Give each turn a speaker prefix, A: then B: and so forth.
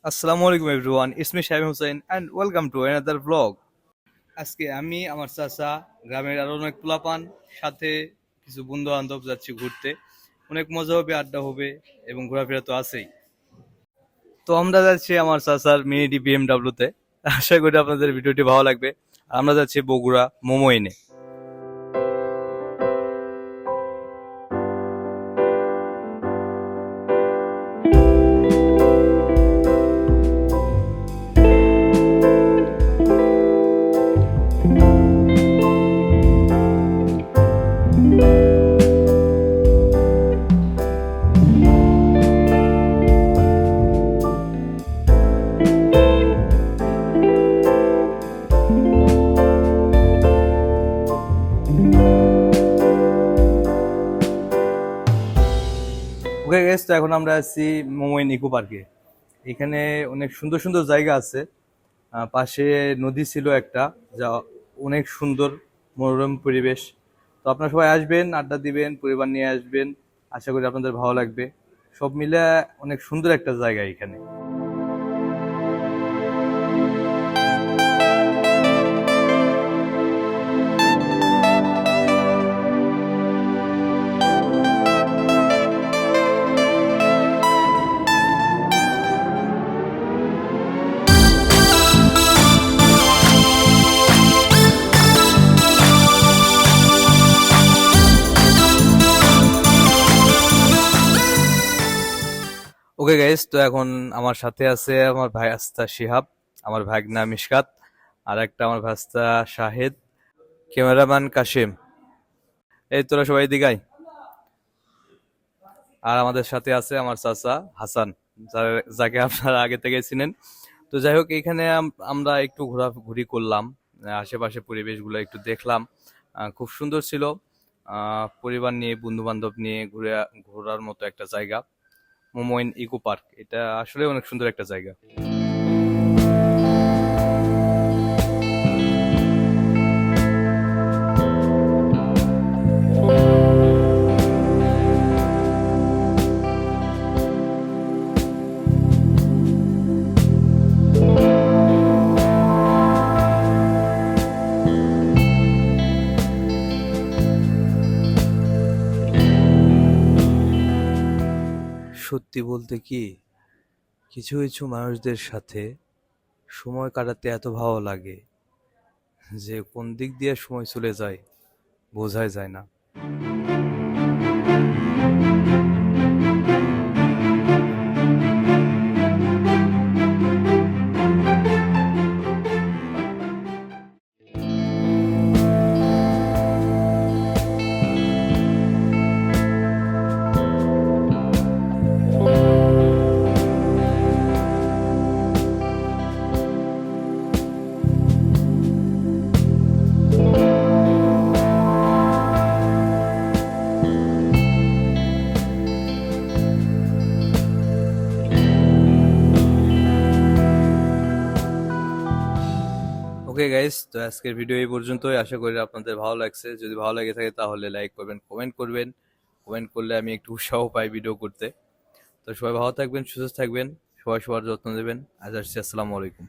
A: Assalamualaikum everyone, it's me Shamim Hussain and welcome to another vlog. আজকে আমি আমার চাচা গ্রামের আরো অনেক পোলাপান সাথে কিছু বন্ধু বান্ধব যাচ্ছি ঘুরতে। অনেক মজা হবে, আড্ডা হবে এবং ঘোরাফেরা তো আছেই। তো আমরা যাচ্ছি আমার চাচার মিনি বিএমডাব্লিউ তে। আশা করি আপনাদের ভিডিওটি ভালো লাগবে। আমরা যাচ্ছি বগুড়া মোমোইনে। ওকে গাইস, তো এখন আমরা আছি মোমোইন ইকো পার্কে। এখানে অনেক সুন্দর সুন্দর জায়গা আছে। পাশে নদী ছিল একটা, যা অনেক সুন্দর মনোরম পরিবেশ। তো আপনারা সবাই আসবেন, আড্ডা দিবেন, পরিবার নিয়ে আসবেন। আশা করি আপনাদের ভালো লাগবে। সব মিলে অনেক সুন্দর একটা জায়গা এখানে। ওকে গাইস, তো এখন আমার সাথে আছে আমার ভাই আস্তা শিহাব, আমার ভাগনা মিশকাত, আর একটা আমার ভাস্তা শাহেদ, ক্যামেরাম্যান কাশিম। এই তোরা সবাই দিগাই। আর আমাদের সাথে আছে আমার চাচা হাসান, যাকে আপনারা আগে থেকে চিনেন। তো যাই হোক, এখানে আমরা একটু ঘোরাঘুরি করলাম। আশেপাশে পরিবেশগুলো একটু দেখলাম। খুব সুন্দর ছিল। পরিবার নিয়ে, বন্ধু বান্ধব নিয়ে ঘোরার মতো একটা জায়গা মোমোইন ইকো পার্ক। এটা আসলে অনেক সুন্দর একটা জায়গা। সত্যি বলতে কি, কিছু কিছু মানুষদের সাথে সময় কাটাতে এত ভালো লাগে যে কোন দিক দিয়ে সময় চলে যায় বোঝাই যায় না। ওকে গাইস, তো আজকের ভিডিও এই পর্যন্তই। আশা করি আপনাদের ভালো লাগছে। যদি ভালো লাগে থাকে তাহলে লাইক করবেন, কমেন্ট করবেন। কমেন্ট করলে আমি একটু উৎসাহ পাই ভিডিও করতে। তো সবাই ভালো থাকবেন, সুস্থ থাকবেন, সবাই সবার যত্ন নেবেন। আজ আসছি, আসসালামু আলাইকুম।